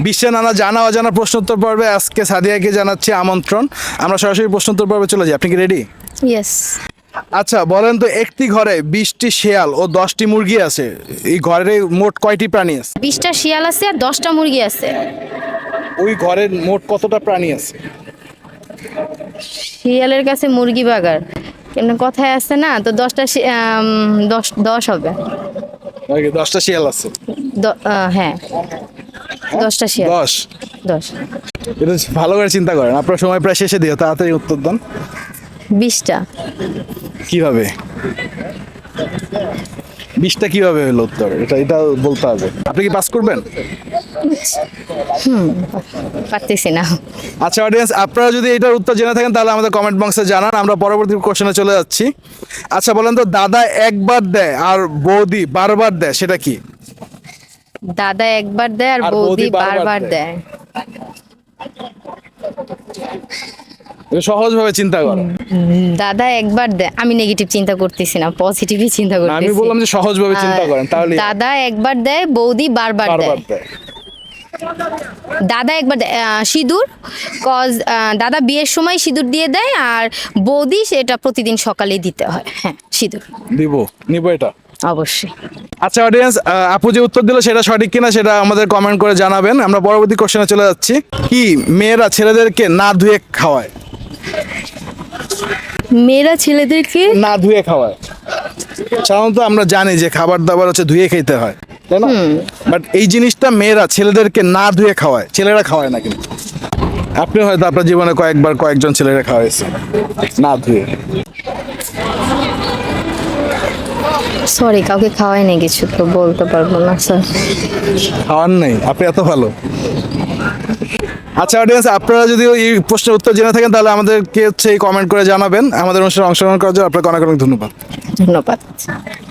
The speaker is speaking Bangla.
বিশ্বের নানা জানা অজানা প্রশ্নোত্তর পর্বে আজকে সাদিয়াকে জানাচ্ছি আমন্ত্রণ। আমরা সরাসরি প্রশ্নোত্তর পর্বে চলে যাই। আপনি কি রেডি? ইয়েস। আচ্ছা বলেন তো, একটি ঘরে 20টি শিয়াল ও 10টি মুরগি আছে, এই ঘরে মোট কয়টি প্রাণী আছে? 20টা শিয়াল আছে আর 10টা মুরগি আছে। ওই ঘরের মোট কতটা প্রাণী আছে? শিয়ালের কাছে মুরগি বাগার কেন কথায় আছে না, তো 10 হবে। 10টা শিয়াল আছে। হ্যাঁ 10টা শিয়াল। 10? 10। এটা ভালো করে চিন্তা করেন, আপনার সময় প্রায় শেষে দিও, তাড়াতাড়ি উত্তর দেন। 20টা। কিভাবে 20টা কিভাবে হলো উত্তর? এটা বলতে হবে। আপনি কি পাস করবেন? পারতেছি না। আচ্ছা অডিয়েন্স, আপনারা যদি এটার উত্তর জেনে থাকেন তাহলে আমাদের কমেন্ট বক্সে জানান। আমরা পরবর্তী কোশ্চেনে চলে যাচ্ছি। আচ্ছা বলেন তো, দাদা একবার দেয় আর বৌদি বারবার দেয়, সেটা কি? দাদা একবার দেয় আর আর বৌদি বৌদি বারবার বারবার দেয়। দেয়। এটা সহজভাবে চিন্তা করো। দাদা একবার দেয়, আমি নেগেটিভ চিন্তা করতেছি না, পজিটিভই চিন্তা না, আমি করতেছি। বললাম যে সহজভাবে চিন্তা করেন, তাহলে দাদা একবার দেয়, বৌদি বারবার বারবার দেয়। দেয়। দাদা একবার দেয় সিঁদুর, কজ দাদা বিয়ের সময় সিঁদুর দিয়ে দেয়, আর বৌদি সেটা প্রতিদিন সকালে দিতে হয়। হ্যাঁ সিঁদুর। নিব এটা। অবশ্যই। আচ্ছা অডিয়েন্স, আপু যে উত্তর দিল সেটা সঠিক কিনা সেটা আমাদের কমেন্ট করে জানাবেন। আমরা পরবর্তী কোশ্চেনে চলে যাচ্ছি। কি মেয়েরা ছেলেদেরকে না ধুয়ে খাওয়ায়? মেয়েরা ছেলেদেরকে না ধুয়ে খাওয়ায়। সাধারণত আমরা জানি যে খাবার দাবার হচ্ছে ধুয়ে খেতে হয়, তাই না? বাট এই জিনিসটা মেয়েরা ছেলেদেরকে না ধুয়ে খাওয়ায়, ছেলেরা খাওয়ায় না কিন্তু। আপনি হয়তো আপনার জীবনে কয়েকজন ছেলেরা খাওয়াইছে না ধুয়ে। সরি কাউকে খাওয়াই নাই, কিছু তো বলতে পারবো না স্যার। খাওয়ার নেই? আপনি এত ভালো। আচ্ছা অডিয়েন্স, আপনারা যদি এই প্রশ্নের উত্তর জেনে থাকেন তাহলে আমাদেরকে হচ্ছে কমেন্ট করে জানাবেন। আমাদের অনুষ্ঠানে অংশগ্রহণ করার জন্য আপনাকে অনেক অনেক ধন্যবাদ। ধন্যবাদ।